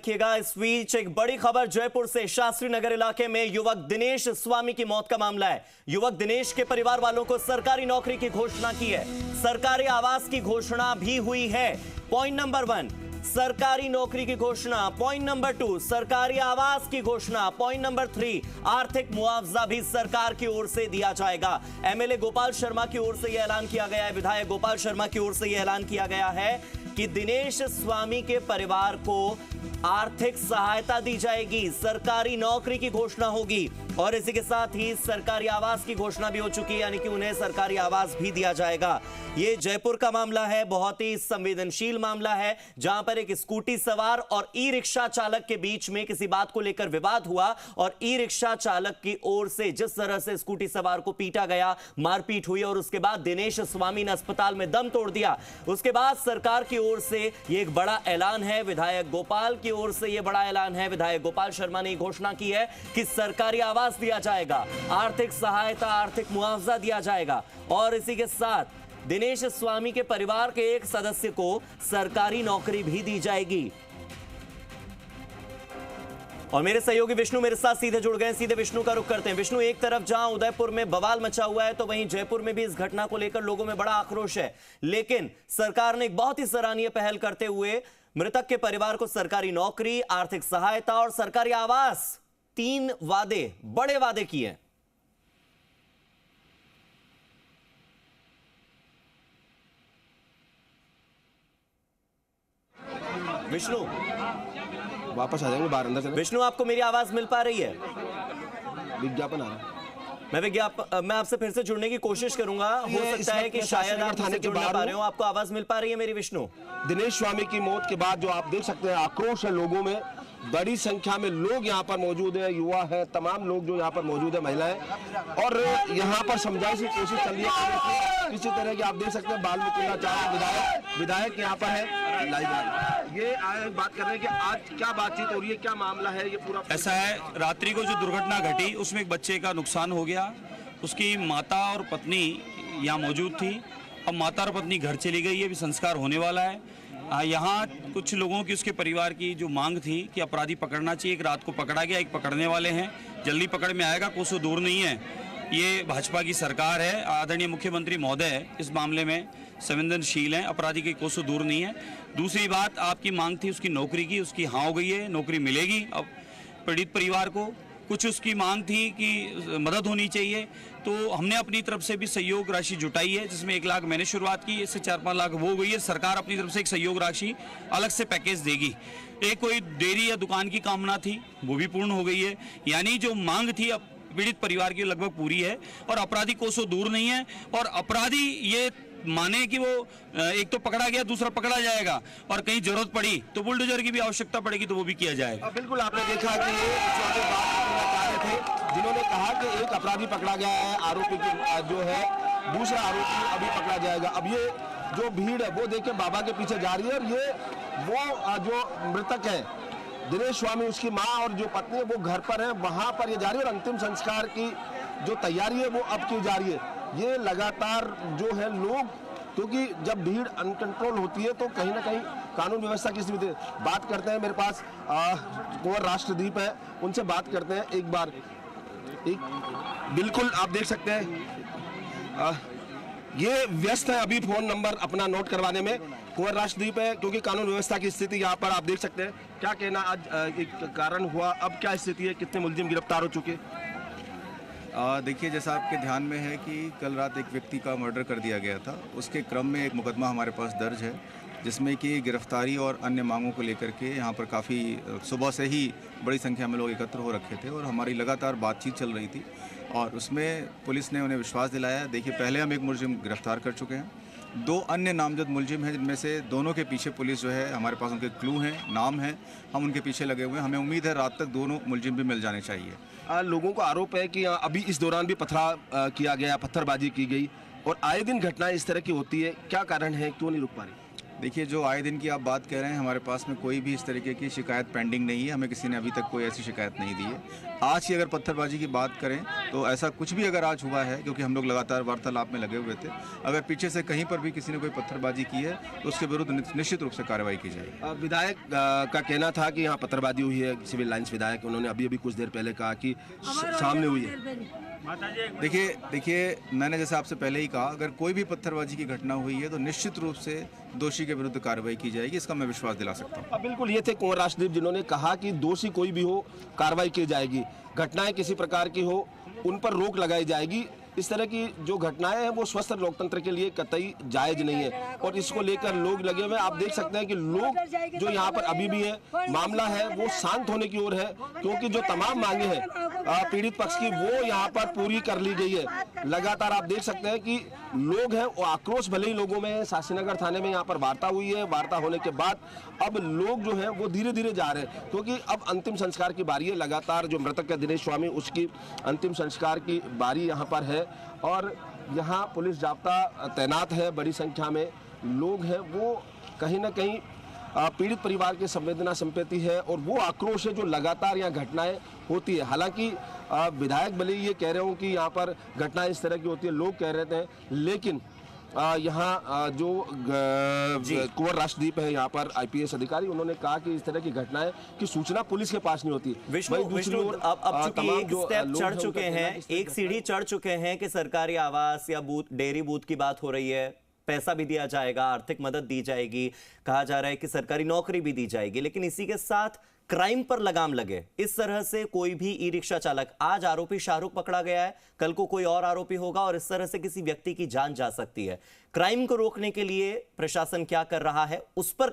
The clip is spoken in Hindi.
देखिएगा इस बीच एक बड़ी खबर जयपुर से। शास्त्री नगर इलाके में युवक दिनेश स्वामी की मौत का मामला है। युवक दिनेश के परिवार वालों को सरकारी नौकरी की घोषणा की है, सरकारी आवास की घोषणा भी हुई है। पॉइंट नंबर 1 सरकारी नौकरी की घोषणा, पॉइंट नंबर 2 सरकारी आवास की घोषणा, पॉइंट नंबर 3 आर्थिक मुआवजा भी सरकार की ओर से दिया जाएगा। एमएलए गोपाल शर्मा की ओर से यह ऐलान किया गया है, विधायक गोपाल शर्मा की ओर से यह ऐलान किया गया है कि दिनेश स्वामी के परिवार को आर्थिक सहायता दी जाएगी, सरकारी नौकरी की घोषणा होगी और इसी के साथ ही सरकारी आवास की घोषणा भी हो चुकी है, यानी कि उन्हें सरकारी आवास भी दिया जाएगा। यह जयपुर का मामला है, बहुत ही संवेदनशील मामला है, जहां पर एक स्कूटी सवार और ई रिक्शा चालक के बीच में किसी बात को लेकर विवाद हुआ और ई रिक्शा चालक की ओर से जिस तरह से स्कूटी सवार को पीटा गया, मारपीट हुई और उसके बाद दिनेश स्वामी ने अस्पताल में दम तोड़ दिया। उसके बाद सरकार की ओर से यह एक बड़ा ऐलान है, विधायक गोपाल की ओर से यह बड़ा ऐलान है, विधायक गोपाल शर्मा ने घोषणा की है कि सरकारी आवास दिया जाएगा, आर्थिक सहायता, आर्थिक मुआवजा दिया जाएगा और इसी के साथ दिनेश स्वामी के परिवार के एक सदस्य को सरकारी नौकरी भी दी जाएगी। और मेरे सहयोगी विष्णु मेरे साथ सीधे जुड़ गए, सीधे विष्णु का रुख करते हैं। विष्णु, एक तरफ जहां उदयपुर में बवाल मचा हुआ है तो वहीं जयपुर में भी इस घटना को लेकर लोगों में बड़ा आक्रोश है, लेकिन सरकार ने एक बहुत ही सराहनीय पहल करते हुए मृतक के परिवार को सरकारी नौकरी, आर्थिक सहायता और सरकारी आवास, 3 वादे, बड़े वादे किए। विष्णु वापस आ जाएंगे बाहर, अंदर चले। विष्णु, आपको मेरी आवाज मिल पा रही है? विज्ञापन आ रहा है। मैं आपसे फिर से जुड़ने की कोशिश करूंगा, हो सकता है कि शायद आप मुझसे जुड़ ना पा रहे हो। आपको आवाज मिल पा रही है मेरी विष्णु? दिनेश स्वामी की मौत के बाद जो आप देख सकते हैं आक्रोश है लोगों में, बड़ी संख्या में लोग यहाँ पर मौजूद है, युवा है, तमाम लोग जो यहाँ पर मौजूद है, महिलाएं, और यहाँ पर समझाने की कोशिश चल रही है। किसी तरह की आप देख सकते हैं बाल्मीकि विधायक यहाँ पर है, लाइव ये आए बात कर रहे हैं कि आज क्या बातचीत हो रही है, क्या मामला है ये पूरा। ऐसा है, रात्रि को जो दुर्घटना घटी उसमें एक बच्चे का नुकसान हो गया। उसकी माता और पत्नी यहाँ मौजूद थी। अब माता और पत्नी घर चली गई है, अभी संस्कार होने वाला है। यहाँ कुछ लोगों की, उसके परिवार की जो मांग थी कि अपराधी पकड़ना चाहिए, एक रात को पकड़ा गया, एक पकड़ने वाले हैं, जल्दी पकड़ में आएगा, कोसों दूर नहीं है। ये भाजपा की सरकार है, आदरणीय मुख्यमंत्री महोदय इस मामले में संवेदनशील हैं, अपराधी के कोसों दूर नहीं है। दूसरी बात, आपकी मांग थी उसकी नौकरी की, उसकी हाँ हो गई है, नौकरी मिलेगी अब पीड़ित परिवार को। कुछ उसकी मांग थी कि मदद होनी चाहिए, तो हमने अपनी तरफ से भी सहयोग राशि जुटाई है, जिसमें 1 लाख मैंने शुरुआत की, इससे 4-5 लाख वो गई है। सरकार अपनी तरफ से एक सहयोग राशि अलग से पैकेज देगी। एक कोई डेयरी या दुकान की कामना थी, वो भी पूर्ण हो गई है। यानी जो मांग थी अब पीड़ित परिवार की लगभग पूरी है और अपराधी कोसों दूर नहीं है। और अपराधी ये माने कि वो एक तो पकड़ा गया, दूसरा पकड़ा जाएगा और कहीं जरूरत पड़ी तो बुलडोजर की भी आवश्यकता पड़ेगी तो वो भी किया जाएगा। बिल्कुल, आपने देखा कि ये थे जिन्होंने कहा कि एक अपराधी पकड़ा गया है, आरोपी की जो है दूसरा आरोपी अभी पकड़ा जाएगा। अब ये जो भीड़ है वो देखिए बाबा के पीछे जा रही है और ये वो जो मृतक है दिनेश स्वामी, उसकी माँ और जो पत्नी है वो घर पर है, वहां पर ये जा रही है और अंतिम संस्कार की जो तैयारी है वो अब की जा रही है। ये लगातार जो है लोग, क्योंकि जब भीड़ अनकंट्रोल होती है तो कहीं ना कहीं कानून व्यवस्था की स्थिति। बात करते हैं, मेरे पास कुंवर राष्ट्रदीप है, उनसे बात करते हैं एक बार। बिल्कुल आप देख सकते हैं ये व्यस्त है अभी फोन नंबर अपना नोट करवाने में। कुंवर राष्ट्रदीप है, क्योंकि कानून व्यवस्था की स्थिति यहाँ पर आप देख सकते हैं। क्या कहना, आज एक कारण हुआ, अब क्या स्थिति है, कितने मुलजिम गिरफ्तार हो चुके? देखिए, जैसा आपके ध्यान में है कि कल रात एक व्यक्ति का मर्डर कर दिया गया था, उसके क्रम में एक मुकदमा हमारे पास दर्ज है, जिसमें कि गिरफ्तारी और अन्य मांगों को लेकर के यहाँ पर काफ़ी सुबह से ही बड़ी संख्या में लोग एकत्र हो रखे थे और हमारी लगातार बातचीत चल रही थी और उसमें पुलिस ने उन्हें विश्वास दिलाया। देखिए, पहले हम एक मुलजिम गिरफ्तार कर चुके हैं, 2 अन्य नामजद मुलजिम हैं, जिनमें से दोनों के पीछे पुलिस जो है, हमारे पास उनके क्लू हैं, नाम हैं, हम उनके पीछे लगे हुए हैं। हमें उम्मीद है रात तक दोनों मुलजिम भी मिल जाने चाहिए। लोगों को आरोप है कि अभी इस दौरान भी पथराव किया गया, पत्थरबाजी की गई और आए दिन घटनाएं इस तरह की होती है, क्या कारण है, क्यों नहीं रुक पा रही? देखिए, जो आए दिन की आप बात कह रहे हैं, हमारे पास में कोई भी इस तरीके की शिकायत पेंडिंग नहीं है। हमें किसी ने अभी तक कोई ऐसी शिकायत नहीं दी है। आज की अगर पत्थरबाजी की बात करें तो ऐसा कुछ भी अगर आज हुआ है, क्योंकि हम लोग लगातार वार्तालाप में लगे हुए थे, अगर पीछे से कहीं पर भी किसी ने कोई पत्थरबाजी की है तो उसके विरुद्ध निश्चित रूप से कार्रवाई की जाएगी। विधायक का कहना था कि यहाँ पत्थरबाजी हुई है, सिविल लाइंस विधायक, उन्होंने अभी कुछ देर पहले कहा कि सामने हुई है। देखिए, मैंने जैसे आपसे पहले ही कहा, अगर कोई भी पत्थरबाजी की घटना हुई है तो निश्चित रूप से दोषी के विरुद्ध कार्रवाई की जाएगी, इसका मैं विश्वास दिला सकता हूँ। बिल्कुल, ये थे कुंवर राष्ट्रदीप, जिन्होंने कहा कि दोषी कोई भी हो कार्रवाई की जाएगी, घटनाएं किसी प्रकार की हो उन पर रोक लगाई जाएगी। इस तरह की जो घटनाएं हैं वो स्वस्थ लोकतंत्र के लिए कतई जायज नहीं है और इसको लेकर लोग लगे हुए हैं। आप देख सकते हैं कि लोग जो यहाँ पर अभी भी है, मामला है वो शांत होने की ओर है, क्योंकि जो तमाम मांगे हैं पीड़ित पक्ष की वो यहाँ पर पूरी कर ली गई है। लगातार आप देख सकते हैं कि लोग हैं वो आक्रोश भले ही लोगों में है। शास्त्रीनगर थाने में यहाँ पर वार्ता हुई है, वार्ता होने के बाद अब लोग जो हैं वो धीरे धीरे जा रहे हैं, क्योंकि अब अंतिम संस्कार की बारी है। लगातार जो मृतक है दिनेश स्वामी, उसकी अंतिम संस्कार की बारी यहाँ पर है और यहाँ पुलिस जाब्ता तैनात है। बड़ी संख्या में लोग हैं वो कहीं ना कहीं पीड़ित परिवार की संवेदना संपेति है और वो आक्रोश है जो लगातार यहाँ घटनाएं होती है। हालांकि विधायक भले ये कह रहे हो कि यहाँ पर घटनाएं इस तरह की होती है, लोग कह रहे थे, लेकिन यहाँ जो कुंवर राष्ट्रदीप है यहाँ पर IPS अधिकारी, उन्होंने कहा कि इस तरह की घटनाएं की सूचना पुलिस के पास नहीं होती। विष्णु अब चूंकि एक स्टेप चढ़ चुके हैं, एक सीढ़ी चढ़ चुके हैं कि सरकारी आवास या बूथ, डेयरी बूथ की बात हो रही है, पैसा भी दिया जाएगा, आर्थिक मदद दी जाएगी, कहा जा रहा है कि सरकारी नौकरी भी दी जाएगी, लेकिन इसी के साथ क्राइम पर लगाम लगे। इस तरह से कोई भी ई रिक्शा चालक, आज आरोपी शाहरुख पकड़ा गया है, कल को कोई और आरोपी होगा और इस तरह से किसी व्यक्ति की जान जा सकती है। क्राइम को रोकने के लिए प्रशासन क्या कर रहा है उस पर